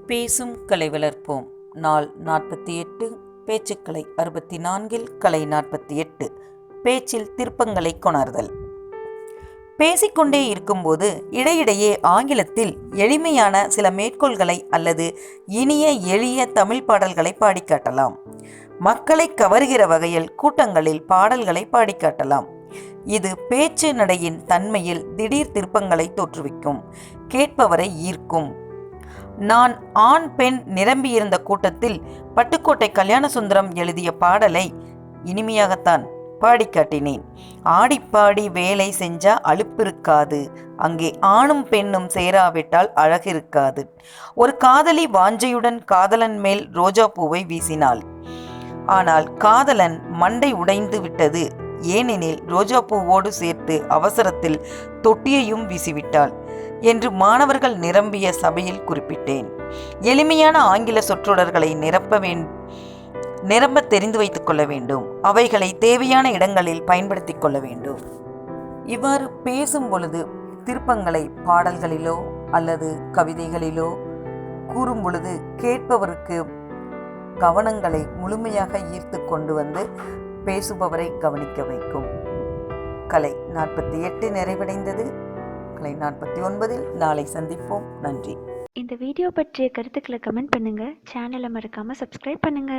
பேசும் கலை வளர்ப்போம். நாள் 48. பேச்சுக்கலை 64. கலை 48. பேச்சில் திருப்பங்களை கொணர்தல். பேசிக்கொண்டே இருக்கும்போது இடையிடையே ஆங்கிலத்தில் எளிமையான சில மேற்கோள்களை அல்லது இனிய எளிய தமிழ் பாடல்களை பாடிக்காட்டலாம். மக்களை கவர்கிற வகையில் கூட்டங்களில் பாடல்களை பாடிக்காட்டலாம். இது பேச்சு நடையின் தன்மையில் திடீர் திருப்பங்களை தோற்றுவிக்கும், கேட்பவரை ஈர்க்கும். நான் ஆண் பெண் நிரம்பியிருந்த கூட்டத்தில் பட்டுக்கோட்டை கல்யாணசுந்தரம் எழுதிய பாடலை இனிமையாகத்தான் பாடிக்காட்டினேன். ஆடிப்பாடி வேலை செஞ்சா அலுப்பிருக்காது, அங்கே ஆணும் பெண்ணும் சேராவிட்டால் அழகிருக்காது. ஒரு காதலி வாஞ்சையுடன் காதலன் மேல் ரோஜா பூவை வீசினாள். ஆனால் காதலன் மண்டை உடைந்து விட்டது. ஏனெனில் ரோஜா பூவோடு சேர்த்து அவசரத்தில் தொட்டியையும் வீசிவிட்டாள் என்று மாணவர்கள் நிரம்பிய சபையில் குறிப்பிட்டேன். எளிமையான ஆங்கில சொற்றொடர்களை நிரம்ப தெரிந்து வைத்துக் கொள்ள வேண்டும். அவைகளை தேவையான இடங்களில் பயன்படுத்தி கொள்ள வேண்டும். இவ்வாறு பேசும் பொழுது திருப்பங்களை பாடல்களிலோ அல்லது கவிதைகளிலோ கூறும் பொழுது கேட்பவருக்கு கவனங்களை முழுமையாக ஈர்த்து கொண்டு வந்து பேசுபவரை கவனிக்க வைக்கும். கலை 48 நிறைவடைந்தது. கலை 49 நாளை சந்திப்போம். நன்றி. இந்த வீடியோ பற்றிய கருத்துக்களை கமெண்ட் பண்ணுங்க. சேனலை மறக்காம சப்ஸ்கிரைப் பண்ணுங்க.